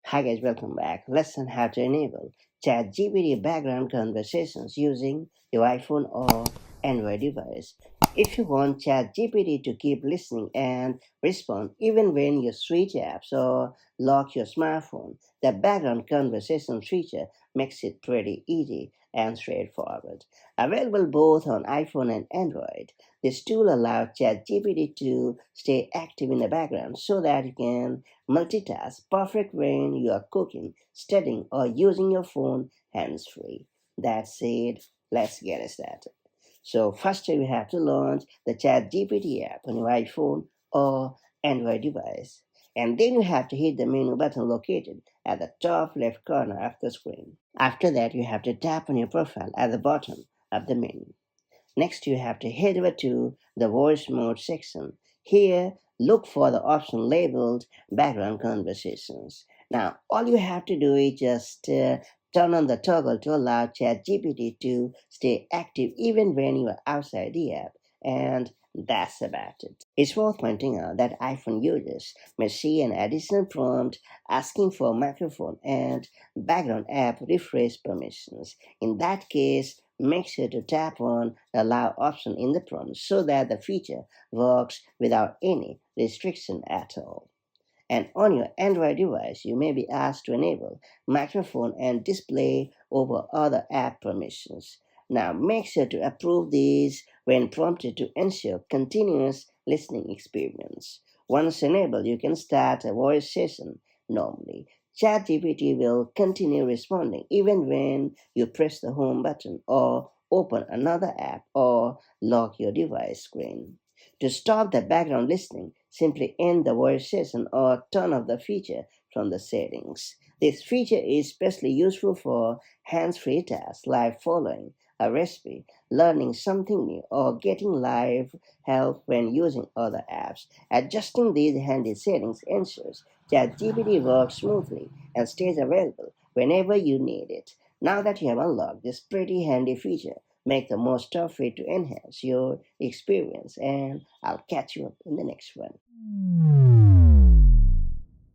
Hi guys, welcome back. Let's learn how to enable ChatGPT background conversations using your iPhone or Android device. If you want ChatGPT to keep listening and respond even when you switch apps or lock your smartphone, the background conversation feature makes it pretty easy and straightforward. Available both on iPhone and Android, this tool allows ChatGPT to stay active in the background so that you can multitask perfect when you are cooking, studying, or using your phone hands free. That's it. Let's get started. So, first you have to launch the ChatGPT app on your iPhone or Android device. And then you have to hit the menu button located at the top left corner of the screen. After that, you have to tap on your profile at the bottom of the menu. Next, you have to head over to the voice mode section. Here, look for the option labeled background conversations. Now, all you have to do is just turn on the toggle to allow ChatGPT to stay active even when you are outside the app. And that's about it. It's worth pointing out that iPhone users may see an additional prompt asking for microphone and background app refresh permissions. In that case, make sure to tap on the allow option in the prompt so that the feature works without any restriction at all. And on your Android device, you may be asked to enable microphone and display over other app permissions. Now, make sure to approve these when prompted to ensure continuous listening experience. Once enabled, you can start a voice session normally. ChatGPT will continue responding even when you press the home button or open another app or lock your device screen. To stop the background listening, simply end the voice session or turn off the feature from the settings. This feature is especially useful for hands-free tasks like following a recipe, learning something new, or getting live help when using other apps. Adjusting these handy settings ensures that GPT works smoothly and stays available whenever you need it. Now that you have unlocked this pretty handy feature, make the most of it to enhance your experience, and I'll catch you up in the next one.